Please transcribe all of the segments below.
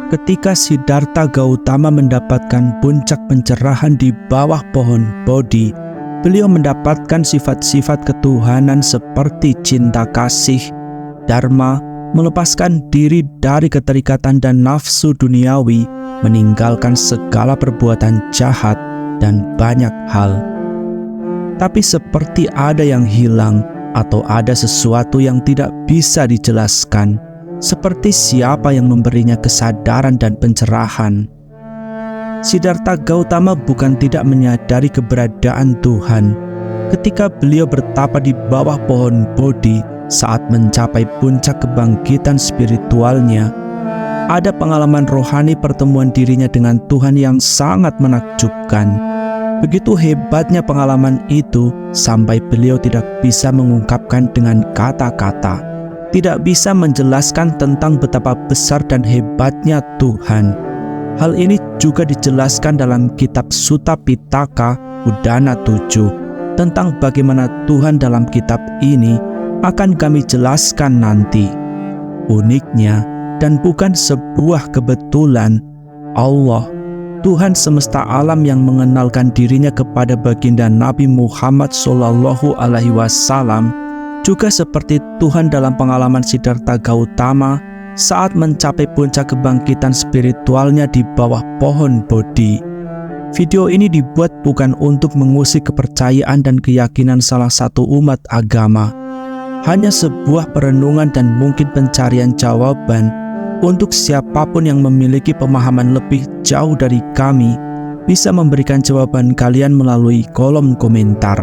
Ketika Siddhartha Gautama mendapatkan puncak pencerahan di bawah pohon Bodhi, beliau mendapatkan sifat-sifat ketuhanan seperti cinta kasih, dharma, melepaskan diri dari keterikatan dan nafsu duniawi, meninggalkan segala perbuatan jahat, dan banyak hal. Tapi seperti ada yang hilang atau ada sesuatu yang tidak bisa dijelaskan, seperti siapa yang memberinya kesadaran dan pencerahan. Siddhartha Gautama bukan tidak menyadari keberadaan Tuhan. Ketika beliau bertapa di bawah pohon Bodhi saat mencapai puncak kebangkitan spiritualnya, ada pengalaman rohani pertemuan dirinya dengan Tuhan yang sangat menakjubkan. Begitu hebatnya pengalaman itu sampai beliau tidak bisa mengungkapkan dengan kata-kata, tidak bisa menjelaskan tentang betapa besar dan hebatnya Tuhan. Hal ini juga dijelaskan dalam kitab Sutta Pitaka Udana 7. Tentang bagaimana Tuhan dalam kitab ini akan kami jelaskan nanti. Uniknya, dan bukan sebuah kebetulan, Allah, Tuhan semesta alam yang mengenalkan dirinya kepada baginda Nabi Muhammad SAW, juga seperti Tuhan dalam pengalaman Siddhartha Gautama saat mencapai puncak kebangkitan spiritualnya di bawah pohon Bodhi. Video ini dibuat bukan untuk mengusik kepercayaan dan keyakinan salah satu umat agama, hanya sebuah perenungan dan mungkin pencarian jawaban untuk siapapun yang memiliki pemahaman lebih jauh dari kami bisa memberikan jawaban kalian melalui kolom komentar.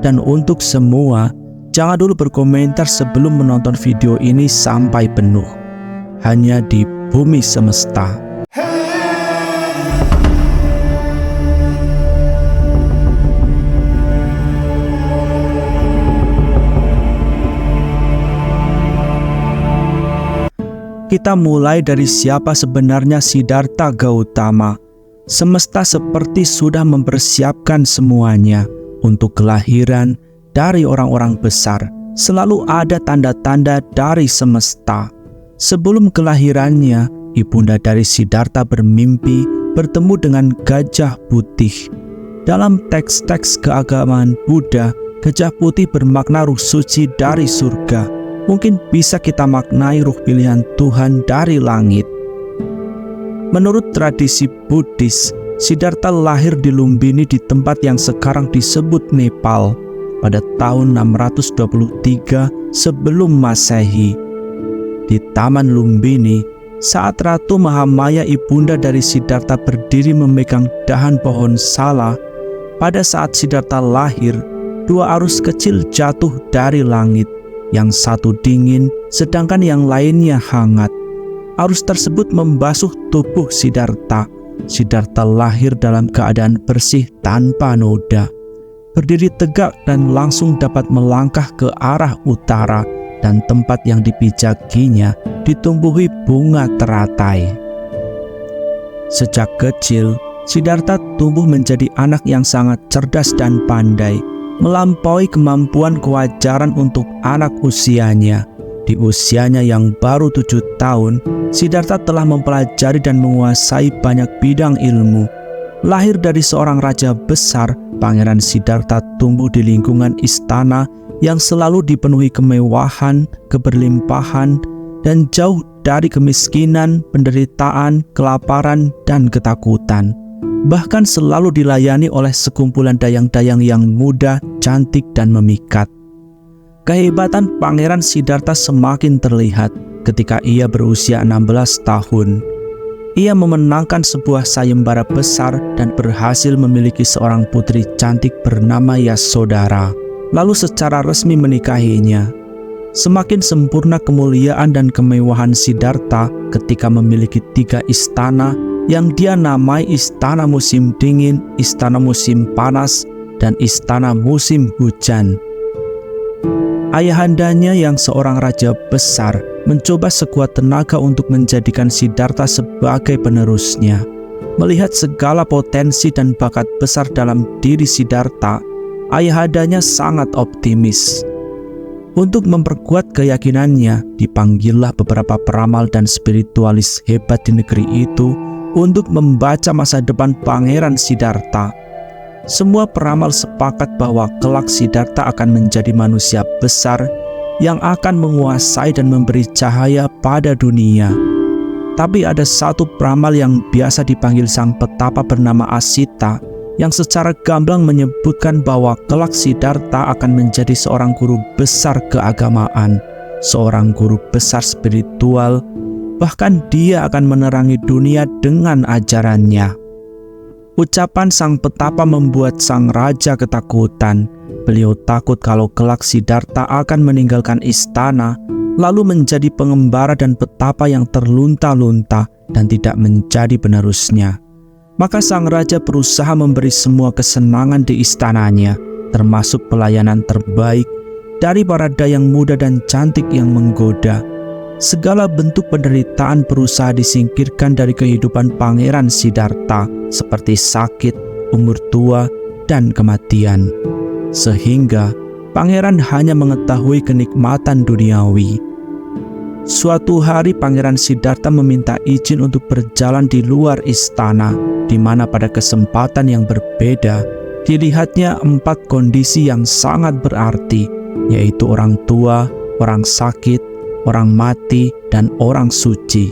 Dan untuk semua, jangan dulu berkomentar sebelum menonton video ini sampai penuh. Hanya di Bumi Semesta. Kita mulai dari siapa sebenarnya Siddhartha Gautama. Semesta seperti sudah mempersiapkan semuanya untuk kelahiran dari orang-orang besar. Selalu ada tanda-tanda dari semesta. Sebelum kelahirannya, ibunda dari Siddhartha bermimpi bertemu dengan gajah putih. Dalam teks-teks keagamaan Buddha, gajah putih bermakna ruh suci dari surga. Mungkin bisa kita maknai ruh pilihan Tuhan dari langit. Menurut tradisi Buddhis, Siddhartha lahir di Lumbini di tempat yang sekarang disebut Nepal pada tahun 623 sebelum Masehi. Di Taman Lumbini, saat Ratu Mahamaya ibunda dari Siddhartha berdiri memegang dahan pohon sala, pada saat Siddhartha lahir, dua arus kecil jatuh dari langit. Yang satu dingin, sedangkan yang lainnya hangat. Arus tersebut membasuh tubuh Siddhartha. Siddhartha lahir dalam keadaan bersih tanpa noda, berdiri tegak dan langsung dapat melangkah ke arah utara, dan tempat yang dipijakinya ditumbuhi bunga teratai. Sejak kecil, Siddhartha tumbuh menjadi anak yang sangat cerdas dan pandai, melampaui kemampuan kewajaran untuk anak usianya. Di usianya yang baru 7 tahun, Siddhartha telah mempelajari dan menguasai banyak bidang ilmu. Lahir dari seorang raja besar, Pangeran Siddhartha tumbuh di lingkungan istana yang selalu dipenuhi kemewahan, keberlimpahan, dan jauh dari kemiskinan, penderitaan, kelaparan, dan ketakutan. Bahkan selalu dilayani oleh sekumpulan dayang-dayang yang muda, cantik, dan memikat. Kehebatan Pangeran Siddhartha semakin terlihat ketika ia berusia 16 tahun. Ia memenangkan sebuah sayembara besar dan berhasil memiliki seorang putri cantik bernama Yasodhara, lalu secara resmi menikahinya. Semakin sempurna kemuliaan dan kemewahan Siddhartha ketika memiliki 3 istana yang dia namai istana musim dingin, istana musim panas, dan istana musim hujan. Ayahandanya yang seorang raja besar mencoba sekuat tenaga untuk menjadikan Siddhartha sebagai penerusnya. Melihat segala potensi dan bakat besar dalam diri Siddhartha, ayahandanya sangat optimis. Untuk memperkuat keyakinannya, dipanggillah beberapa peramal dan spiritualis hebat di negeri itu untuk membaca masa depan Pangeran Siddhartha. Semua peramal sepakat bahwa kelak Siddhartha akan menjadi manusia besar yang akan menguasai dan memberi cahaya pada dunia. Tapi ada satu peramal yang biasa dipanggil sang petapa bernama Asita, yang secara gamblang menyebutkan bahwa kelak Siddhartha akan menjadi seorang guru besar keagamaan, seorang guru besar spiritual, bahkan dia akan menerangi dunia dengan ajarannya. Ucapan sang petapa membuat sang raja ketakutan. Beliau takut kalau kelak Siddhartha akan meninggalkan istana, lalu menjadi pengembara dan petapa yang terlunta-lunta dan tidak menjadi penerusnya. Maka sang raja berusaha memberi semua kesenangan di istananya, termasuk pelayanan terbaik dari para dayang muda dan cantik yang menggoda. Segala bentuk penderitaan berusaha disingkirkan dari kehidupan Pangeran Siddhartha, seperti sakit, umur tua, dan kematian. Sehingga pangeran hanya mengetahui kenikmatan duniawi. Suatu hari Pangeran Siddhartha meminta izin untuk berjalan di luar istana, di mana pada kesempatan yang berbeda dilihatnya 4 kondisi yang sangat berarti, yaitu orang tua, orang sakit, orang mati, dan orang suci.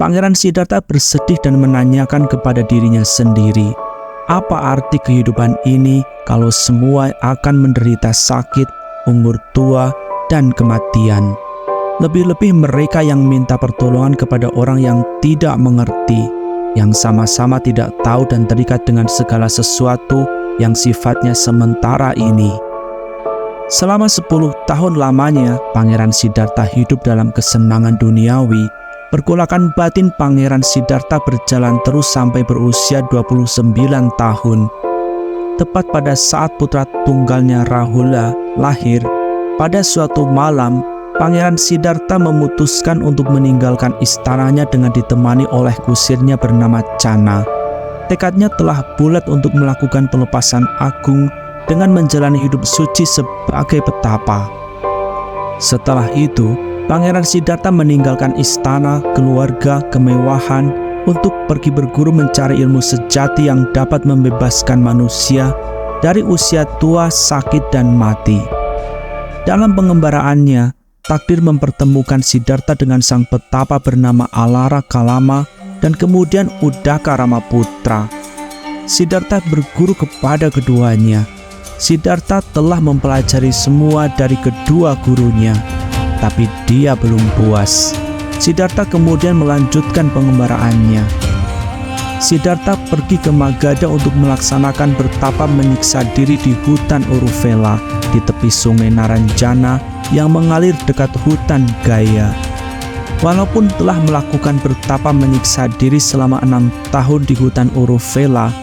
Pangeran Siddhartha bersedih dan menanyakan kepada dirinya sendiri, apa arti kehidupan ini kalau semua akan menderita sakit, umur tua, dan kematian? Lebih-lebih mereka yang minta pertolongan kepada orang yang tidak mengerti, yang sama-sama tidak tahu dan terikat dengan segala sesuatu yang sifatnya sementara ini. Selama 10 tahun lamanya, Pangeran Siddhartha hidup dalam kesenangan duniawi. Pergolakan batin Pangeran Siddhartha berjalan terus sampai berusia 29 tahun. Tepat pada saat putra tunggalnya Rahula lahir, pada suatu malam, Pangeran Siddhartha memutuskan untuk meninggalkan istananya dengan ditemani oleh kusirnya bernama Channa. Tekadnya telah bulat untuk melakukan pelepasan agung dengan menjalani hidup suci sebagai petapa. Setelah itu, Pangeran Siddhartha meninggalkan istana, keluarga, kemewahan untuk pergi berguru mencari ilmu sejati yang dapat membebaskan manusia dari usia tua, sakit, dan mati. Dalam pengembaraannya, takdir mempertemukan Siddhartha dengan sang petapa bernama Alara Kalama dan kemudian Udaka Ramaputra. Siddhartha berguru kepada keduanya. Siddhartha telah mempelajari semua dari kedua gurunya, tapi dia belum puas. Siddhartha kemudian melanjutkan pengembaraannya. Siddhartha pergi ke Magadha untuk melaksanakan bertapa menyiksa diri di hutan Uruvela di tepi sungai Naranjana yang mengalir dekat hutan Gaya. Walaupun telah melakukan bertapa menyiksa diri selama 6 tahun di hutan Uruvela,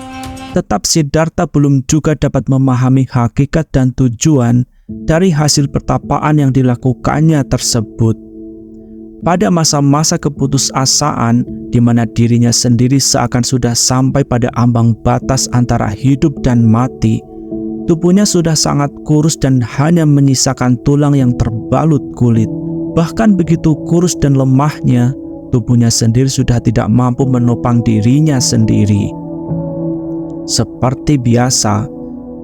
tetap Siddhartha belum juga dapat memahami hakikat dan tujuan dari hasil pertapaan yang dilakukannya tersebut. Pada masa-masa keputusasaan, di mana dirinya sendiri seakan sudah sampai pada ambang batas antara hidup dan mati, tubuhnya sudah sangat kurus dan hanya menyisakan tulang yang terbalut kulit. Bahkan begitu kurus dan lemahnya, tubuhnya sendiri sudah tidak mampu menopang dirinya sendiri. Seperti biasa,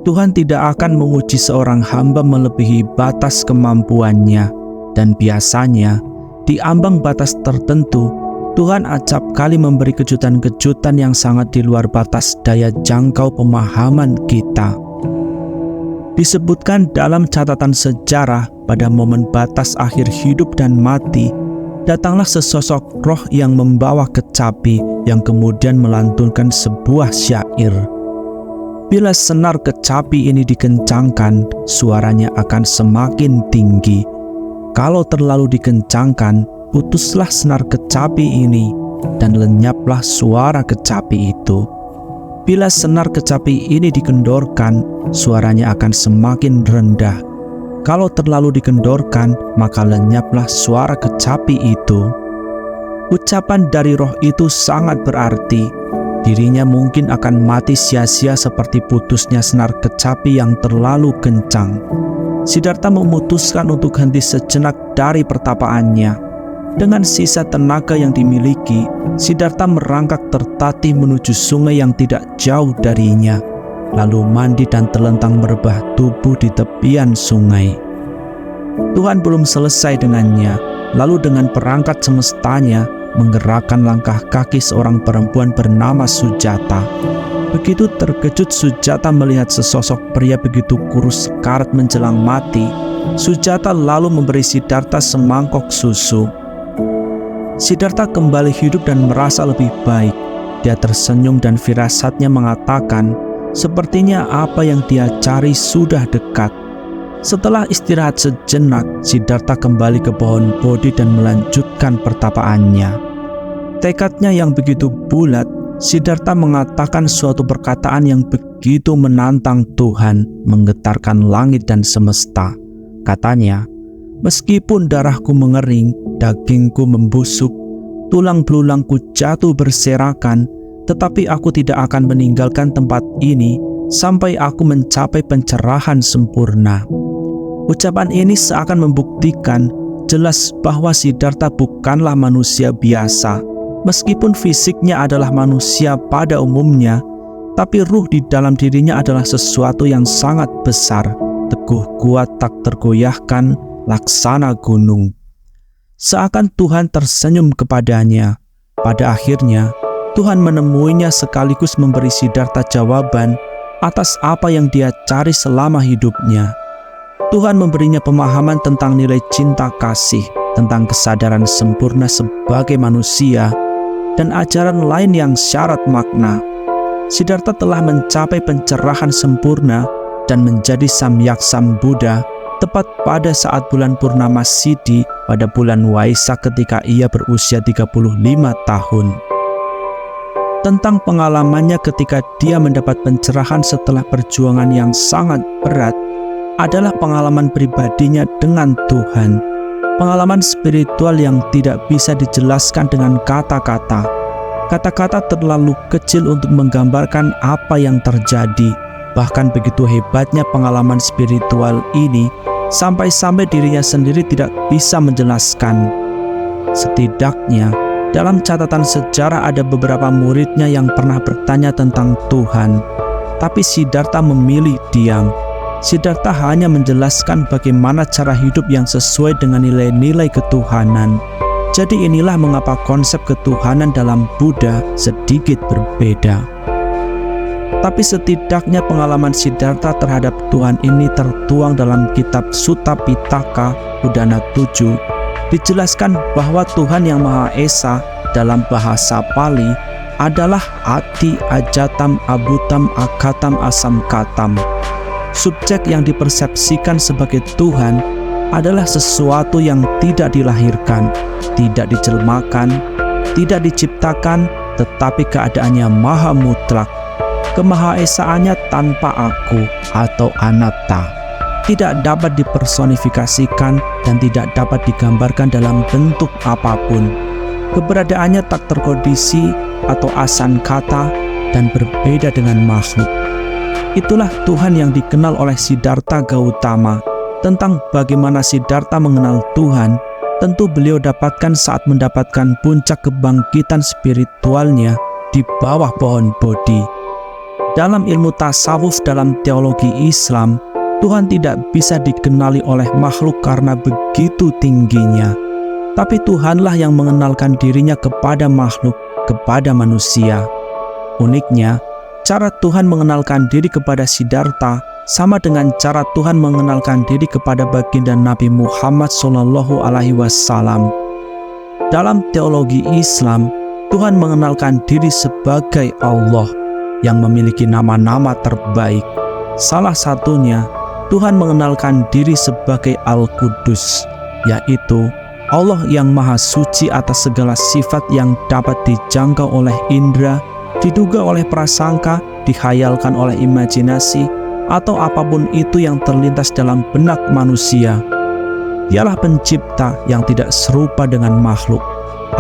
Tuhan tidak akan menguji seorang hamba melebihi batas kemampuannya, dan biasanya di ambang batas tertentu, Tuhan acap kali memberi kejutan-kejutan yang sangat di luar batas daya jangkau pemahaman kita. Disebutkan dalam catatan sejarah, pada momen batas akhir hidup dan mati, datanglah sesosok roh yang membawa kecapi yang kemudian melantunkan sebuah syair. Bila senar kecapi ini dikencangkan, suaranya akan semakin tinggi. Kalau terlalu dikencangkan, putuslah senar kecapi ini dan lenyaplah suara kecapi itu. Bila senar kecapi ini dikendorkan, suaranya akan semakin rendah. Kalau terlalu dikendorkan, maka lenyaplah suara kecapi itu. Ucapan dari roh itu sangat berarti. Dirinya mungkin akan mati sia-sia seperti putusnya senar kecapi yang terlalu kencang. Siddhartha memutuskan untuk henti sejenak dari pertapaannya. Dengan sisa tenaga yang dimiliki, Siddhartha merangkak tertatih menuju sungai yang tidak jauh darinya, lalu mandi dan terlentang merebah tubuh di tepian sungai. Tuhan belum selesai dengannya, lalu dengan perangkat semestanya menggerakkan langkah kaki seorang perempuan bernama Sujata. Begitu terkejut Sujata melihat sesosok pria begitu kurus sekarat menjelang mati, Sujata lalu memberi Siddhartha semangkok susu. Siddhartha kembali hidup dan merasa lebih baik. Dia tersenyum dan firasatnya mengatakan, sepertinya apa yang dia cari sudah dekat. Setelah istirahat sejenak, Siddhartha kembali ke pohon Bodhi dan melanjutkan pertapaannya. Tekadnya yang begitu bulat, Siddhartha mengatakan suatu perkataan yang begitu menantang Tuhan, menggetarkan langit dan semesta. Katanya, meskipun darahku mengering, dagingku membusuk, tulang belulangku jatuh berserakan, tetapi aku tidak akan meninggalkan tempat ini sampai aku mencapai pencerahan sempurna. Ucapan ini seakan membuktikan jelas bahwa Siddhartha bukanlah manusia biasa. Meskipun fisiknya adalah manusia pada umumnya, tapi ruh di dalam dirinya adalah sesuatu yang sangat besar, teguh kuat tak tergoyahkan, laksana gunung. Seakan Tuhan tersenyum kepadanya. Pada akhirnya, Tuhan menemuinya sekaligus memberi Siddhartha jawaban atas apa yang dia cari selama hidupnya. Tuhan memberinya pemahaman tentang nilai cinta kasih, tentang kesadaran sempurna sebagai manusia, dan ajaran lain yang syarat makna. Siddhartha telah mencapai pencerahan sempurna dan menjadi Samyaksam Buddha tepat pada saat bulan Purnama Siddhi pada bulan Waisak ketika ia berusia 35 tahun. Tentang pengalamannya ketika dia mendapat pencerahan setelah perjuangan yang sangat berat adalah pengalaman pribadinya dengan Tuhan. Pengalaman spiritual yang tidak bisa dijelaskan dengan kata-kata. Kata-kata terlalu kecil untuk menggambarkan apa yang terjadi. Bahkan begitu hebatnya pengalaman spiritual ini, sampai-sampai dirinya sendiri tidak bisa menjelaskan. Setidaknya, dalam catatan sejarah ada beberapa muridnya yang pernah bertanya tentang Tuhan. Tapi Siddhartha memilih diam. Siddhartha hanya menjelaskan bagaimana cara hidup yang sesuai dengan nilai-nilai ketuhanan. Jadi inilah mengapa konsep ketuhanan dalam Buddha sedikit berbeda. Tapi setidaknya pengalaman Siddhartha terhadap Tuhan ini tertuang dalam kitab Sutta Pitaka Udana 7. Dijelaskan bahwa Tuhan yang Maha Esa dalam bahasa Pali adalah Ati Ajatam Abutam Akatam Asam Katam. Subjek yang dipersepsikan sebagai Tuhan adalah sesuatu yang tidak dilahirkan, tidak dijelmakan, tidak diciptakan, tetapi keadaannya maha mutlak. Kemahaesaannya tanpa aku atau anatta, tidak dapat dipersonifikasikan dan tidak dapat digambarkan dalam bentuk apapun. Keberadaannya tak terkondisi atau asan kata dan berbeda dengan makhluk. Itulah Tuhan yang dikenal oleh Siddhartha Gautama. Tentang bagaimana Siddhartha mengenal Tuhan, tentu beliau dapatkan saat mendapatkan puncak kebangkitan spiritualnya di bawah pohon Bodhi. Dalam ilmu tasawuf dalam teologi Islam, Tuhan tidak bisa dikenali oleh makhluk karena begitu tingginya. Tapi Tuhanlah yang mengenalkan dirinya kepada makhluk, kepada manusia. Uniknya, cara Tuhan mengenalkan diri kepada Siddhartha sama dengan cara Tuhan mengenalkan diri kepada baginda Nabi Muhammad SAW. Dalam teologi Islam, Tuhan mengenalkan diri sebagai Allah yang memiliki nama-nama terbaik. Salah satunya, Tuhan mengenalkan diri sebagai Al-Qudus, yaitu Allah yang maha suci atas segala sifat yang dapat dijangkau oleh indera, diduga oleh prasangka, dihayalkan oleh imajinasi, atau apapun itu yang terlintas dalam benak manusia. Dialah pencipta yang tidak serupa dengan makhluk.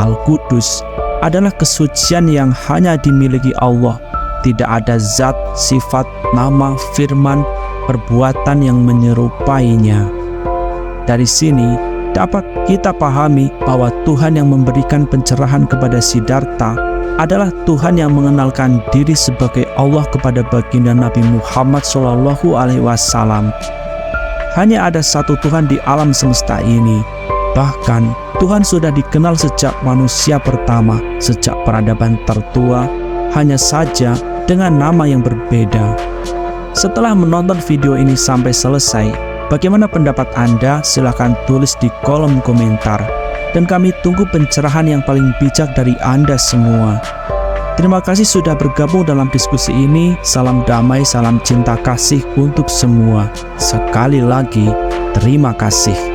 Al-Qudus adalah kesucian yang hanya dimiliki Allah, tidak ada zat, sifat, nama, firman, perbuatan yang menyerupainya. Dari sini dapat kita pahami bahwa Tuhan yang memberikan pencerahan kepada Siddhartha adalah Tuhan yang mengenalkan diri sebagai Allah kepada baginda Nabi Muhammad SAW. Hanya ada satu Tuhan di alam semesta ini. Bahkan Tuhan sudah dikenal sejak manusia pertama, sejak peradaban tertua, hanya saja dengan nama yang berbeda. Setelah menonton video ini sampai selesai, bagaimana pendapat Anda? Silahkan tulis di kolom komentar. Dan kami tunggu pencerahan yang paling bijak dari Anda semua. Terima kasih sudah bergabung dalam diskusi ini. Salam damai, salam cinta kasih untuk semua. Sekali lagi, terima kasih.